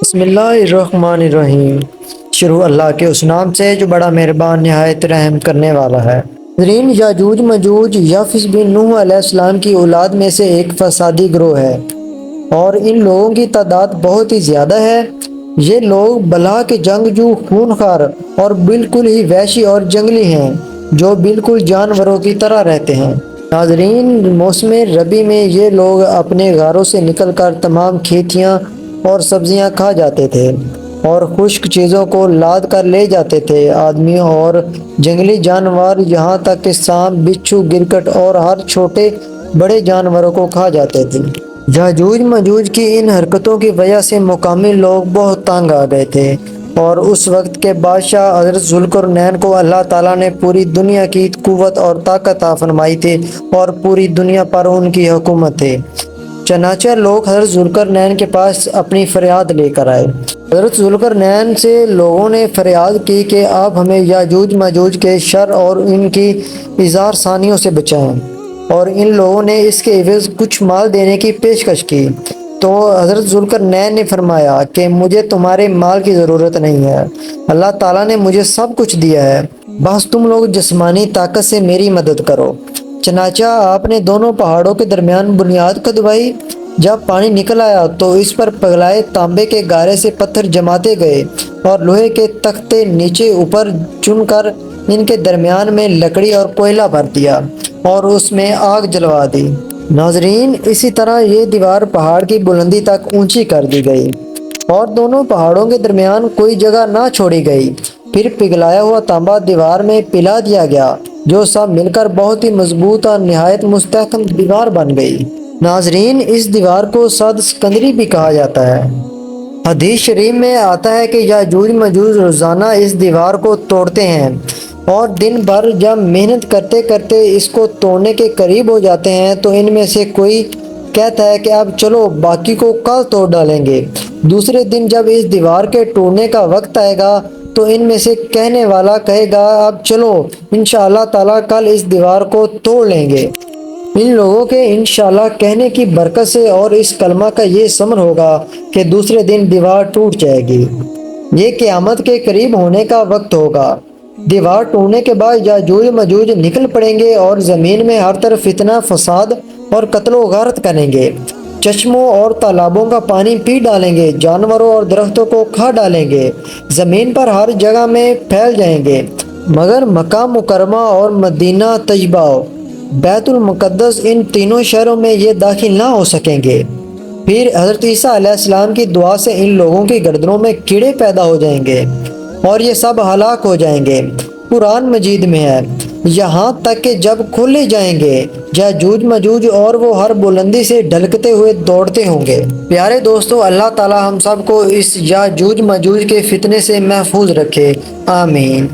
بسم اللہ الرحمن الرحیم۔ شروع اللہ کے اس نام سے جو بڑا مہربان نہایت رحم کرنے والا ہے۔ ناظرین، یاجوج ماجوج یافس بن نوح علیہ السلام کی اولاد میں سے ایک فسادی گروہ ہے اور ان لوگوں کی تعداد بہت ہی زیادہ ہے۔ یہ لوگ بلا کے جنگجو، خونخوار اور بالکل ہی وحشی اور جنگلی ہیں جو بالکل جانوروں کی طرح رہتے ہیں۔ ناظرین، موسم ربیع میں یہ لوگ اپنے غاروں سے نکل کر تمام کھیتیاں اور سبزیاں کھا جاتے تھے اور خشک چیزوں کو لاد کر لے جاتے تھے۔ آدمیوں اور جنگلی جانور، یہاں تک کہ سانپ، بچھو، گرگٹ اور ہر چھوٹے بڑے جانوروں کو کھا جاتے تھے۔ یاجوج ماجوج کی ان حرکتوں کی وجہ سے مقامی لوگ بہت تنگ آ گئے تھے اور اس وقت کے بادشاہ حضرت ذوالقرنین کو اللہ تعالیٰ نے پوری دنیا کی قوت اور طاقت عطا فرمائی تھی اور پوری دنیا پر ان کی حکومت تھی۔ چنانچہ لوگ حضرت ذوالقرنین کے پاس اپنی فریاد لے کر آئے۔ حضرت ذوالقرنین سے لوگوں نے فریاد کی کہ آپ ہمیں یاجوج ماجوج کے شر اور ان کی اظہار ثانیوں سے بچائیں، اور ان لوگوں نے اس کے عوض کچھ مال دینے کی پیشکش کی۔ تو حضرت ذوالقرنین نے فرمایا کہ مجھے تمہارے مال کی ضرورت نہیں ہے، اللہ تعالیٰ نے مجھے سب کچھ دیا ہے، بس تم لوگ جسمانی طاقت سے میری مدد کرو۔ چنانچہ آپ نے دونوں پہاڑوں کے درمیان بنیاد کھدوائی۔ جب پانی نکل آیا تو اس پر پگھلائے تانبے کے گارے سے پتھر جماتے گئے اور لوہے کے تختے نیچے اوپر چن کر ان کے درمیان میں لکڑی اور کوئلہ بھر دیا اور اس میں آگ جلوا دی۔ ناظرین، اسی طرح یہ دیوار پہاڑ کی بلندی تک اونچی کر دی گئی اور دونوں پہاڑوں کے درمیان کوئی جگہ نہ چھوڑی گئی۔ پھر پگھلایا ہوا تانبا دیوار میں پلا دیا گیا، جو سب مل کر بہت ہی مضبوط اور نہایت مستحکم دیوار بن گئی۔ ناظرین، اس دیوار کو سد سکندری بھی کہا جاتا ہے۔ حدیث شریف میں آتا ہے کہ یاجوج ماجوج روزانہ اس دیوار کو توڑتے ہیں اور دن بھر جب محنت کرتے کرتے اس کو توڑنے کے قریب ہو جاتے ہیں تو ان میں سے کوئی کہتا ہے کہ اب چلو باقی کو کل توڑ ڈالیں گے۔ دوسرے دن جب اس دیوار کے ٹوٹنے کا وقت آئے گا تو ان میں سے کہنے والا کہے گا اب چلو انشاءاللہ تعالیٰ کل اس دیوار کو توڑ لیں گے۔ ان لوگوں کے انشاءاللہ کہنے کی برکت سے اور اس کلمہ کا یہ ثمر ہوگا کہ دوسرے دن دیوار ٹوٹ جائے گی۔ یہ قیامت کے قریب ہونے کا وقت ہوگا۔ دیوار ٹوٹنے کے بعد یاجوج ماجوج نکل پڑیں گے اور زمین میں ہر طرف فتنہ، فساد اور قتل و غارت کریں گے۔ چشموں اور تالابوں کا پانی پی ڈالیں گے، جانوروں اور درختوں کو کھا ڈالیں گے، زمین پر ہر جگہ میں پھیل جائیں گے، مگر مکہ مکرمہ اور مدینہ طیبہ، بیت المقدس، ان تینوں شہروں میں یہ داخل نہ ہو سکیں گے۔ پھر حضرت عیسیٰ علیہ السلام کی دعا سے ان لوگوں کی گردنوں میں کیڑے پیدا ہو جائیں گے اور یہ سب ہلاک ہو جائیں گے۔ قرآن مجید میں ہے، یہاں تک کہ جب کھولے جائیں گے یاجوج ماجوج اور وہ ہر بلندی سے ڈھلکتے ہوئے دوڑتے ہوں گے۔ پیارے دوستو، اللہ تعالی ہم سب کو اس یاجوج ماجوج کے فتنے سے محفوظ رکھے، آمین۔